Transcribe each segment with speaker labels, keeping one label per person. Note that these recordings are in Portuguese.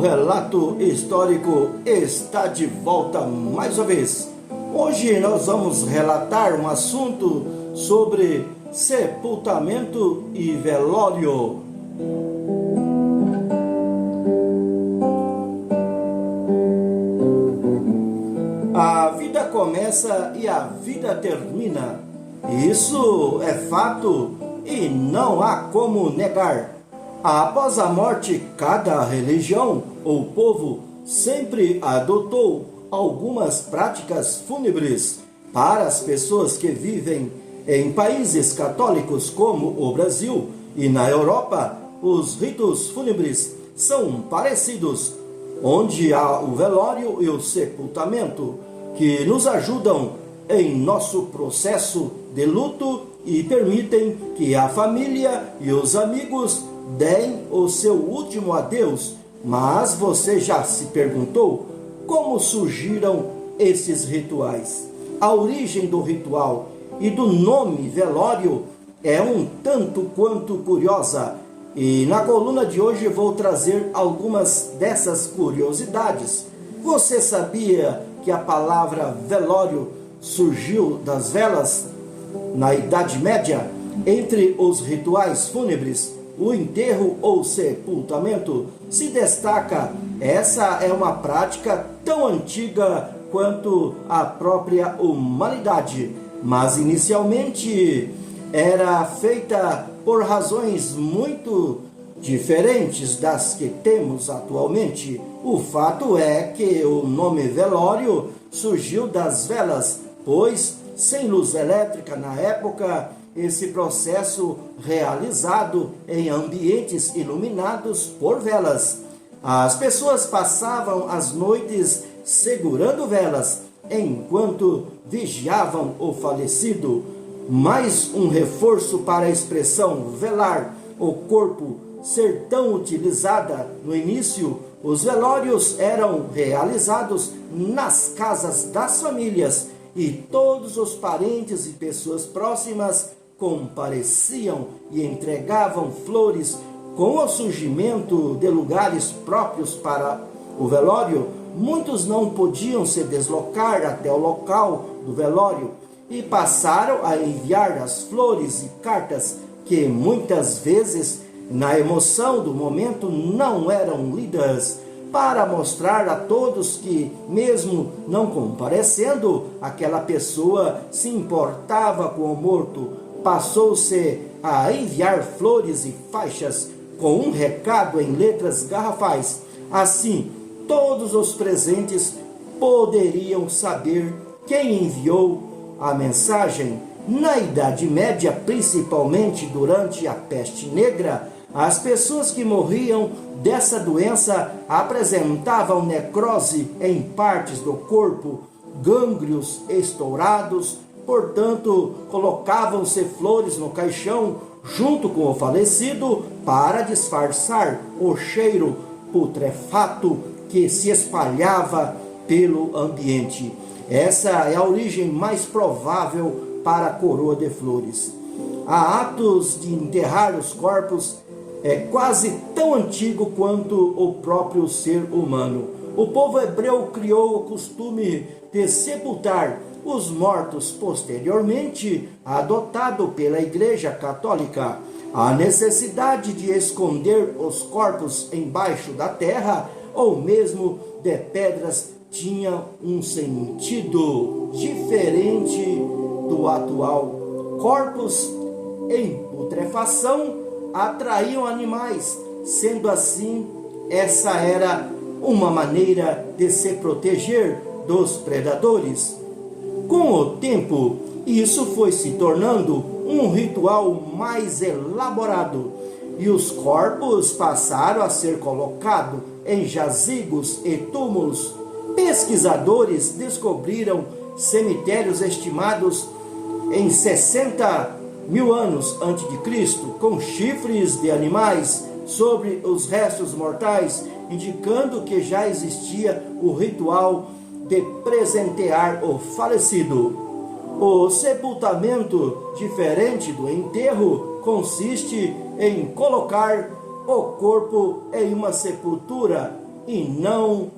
Speaker 1: relato histórico está de volta mais uma vez. Hoje nós vamos relatar um assunto sobre sepultamento e velório. A vida começa e a vida termina. Isso é fato e não há como negar. Após a morte, cada religião ou povo sempre adotou algumas práticas fúnebres. Para as pessoas que vivem em países católicos como o Brasil e na Europa, os ritos fúnebres são parecidos, onde há o velório e o sepultamento, que nos ajudam em nosso processo de luto e permitem que a família e os amigos deem o seu último adeus. Mas você já se perguntou como surgiram esses rituais? A origem do ritual e do nome velório é um tanto quanto curiosa, e na coluna de hoje vou trazer algumas dessas curiosidades. Você sabia que a palavra velório surgiu das velas? Na Idade Média, entre os rituais fúnebres, o enterro ou sepultamento se destaca. Essa é uma prática tão antiga quanto a própria humanidade, mas inicialmente era feita por razões muito diferentes das que temos atualmente. O fato é que o nome velório surgiu das velas, pois sem luz elétrica na época, esse processo realizado em ambientes iluminados por velas. As pessoas passavam as noites segurando velas enquanto vigiavam o falecido. Mais um reforço para a expressão velar o corpo ser tão utilizada no início. Os velórios eram realizados nas casas das famílias e todos os parentes e pessoas próximas compareciam e entregavam flores. Com o surgimento de lugares próprios para o velório, muitos não podiam se deslocar até o local do velório e passaram a enviar as flores e cartas que muitas vezes, na emoção do momento, não eram lidas, para mostrar a todos que, mesmo não comparecendo, aquela pessoa se importava com o morto. Passou-se a enviar flores e faixas com um recado em letras garrafais. Assim, todos os presentes poderiam saber quem enviou a mensagem. Na Idade Média, principalmente durante a Peste Negra, as pessoas que morriam dessa doença apresentavam necrose em partes do corpo, gânglios estourados. Portanto, colocavam-se flores no caixão junto com o falecido para disfarçar o cheiro putrefato que se espalhava pelo ambiente. Essa é a origem mais provável para a coroa de flores. Há atos de enterrar os corpos quase tão antigo quanto o próprio ser humano. O povo hebreu criou o costume de sepultar os mortos, posteriormente adotado pela Igreja Católica. A necessidade de esconder os corpos embaixo da terra ou mesmo de pedras tinha um sentido diferente do atual. Corpos em putrefação atraíam animais, sendo assim, essa era uma maneira de se proteger dos predadores. Com o tempo, isso foi se tornando um ritual mais elaborado e os corpos passaram a ser colocados em jazigos e túmulos. Pesquisadores descobriram cemitérios estimados em 60 mil anos antes de Cristo, com chifres de animais sobre os restos mortais, indicando que já existia o ritual de presentear o falecido. O sepultamento, diferente do enterro, consiste em colocar o corpo em uma sepultura e não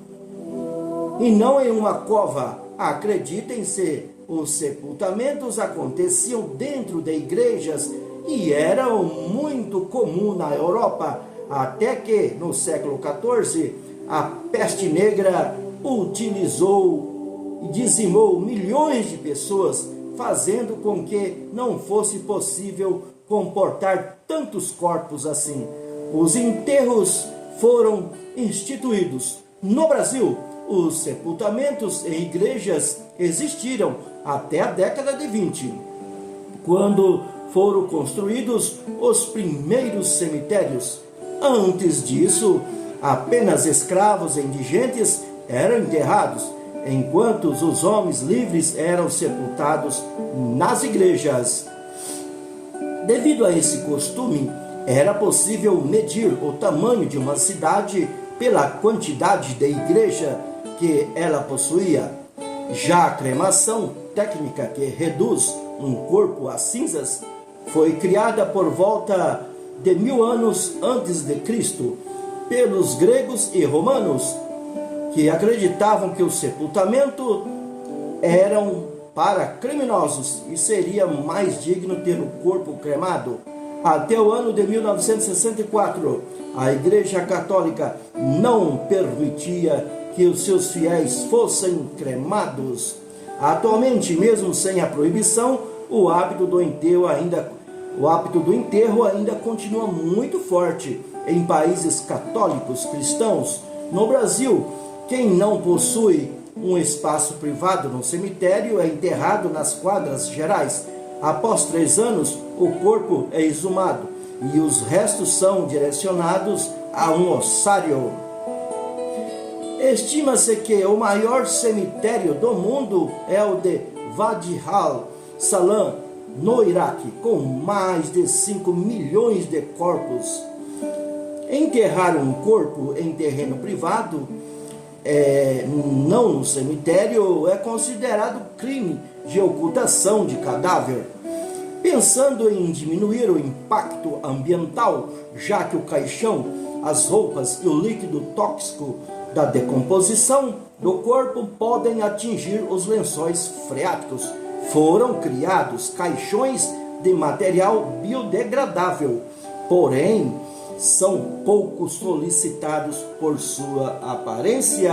Speaker 1: em uma cova. Acreditem-se, os sepultamentos aconteciam dentro de igrejas e eram muito comum na Europa, até que, no século XIV, a peste negra utilizou e dizimou milhões de pessoas, fazendo com que não fosse possível comportar tantos corpos assim. Os enterros foram instituídos. No Brasil, os sepultamentos em igrejas existiram até a década de 20, quando foram construídos os primeiros cemitérios. Antes disso, apenas escravos e indigentes eram enterrados, enquanto os homens livres eram sepultados nas igrejas. Devido a esse costume, era possível medir o tamanho de uma cidade pela quantidade de igreja que ela possuía. Já a cremação, técnica que reduz um corpo a cinzas, foi criada por volta de 1000 anos antes de Cristo pelos gregos e romanos, que acreditavam que o sepultamento eram para criminosos e seria mais digno ter o corpo cremado. Até o ano de 1964, a Igreja Católica não permitia que os seus fiéis fossem cremados. Atualmente, mesmo sem a proibição, o hábito do enterro ainda continua muito forte em países católicos cristãos. No Brasil, quem não possui um espaço privado no cemitério é enterrado nas quadras gerais. Após 3 anos, o corpo é exumado e os restos são direcionados a um ossário. Estima-se que o maior cemitério do mundo é o de Wadi al-Salam, no Iraque, com mais de 5 milhões de corpos. Enterrar um corpo em terreno privado, não no cemitério, é considerado crime de ocultação de cadáver. Pensando em diminuir o impacto ambiental, já que o caixão, as roupas e o líquido tóxico da decomposição do corpo podem atingir os lençóis freáticos, foram criados caixões de material biodegradável, porém são pouco solicitados por sua aparência.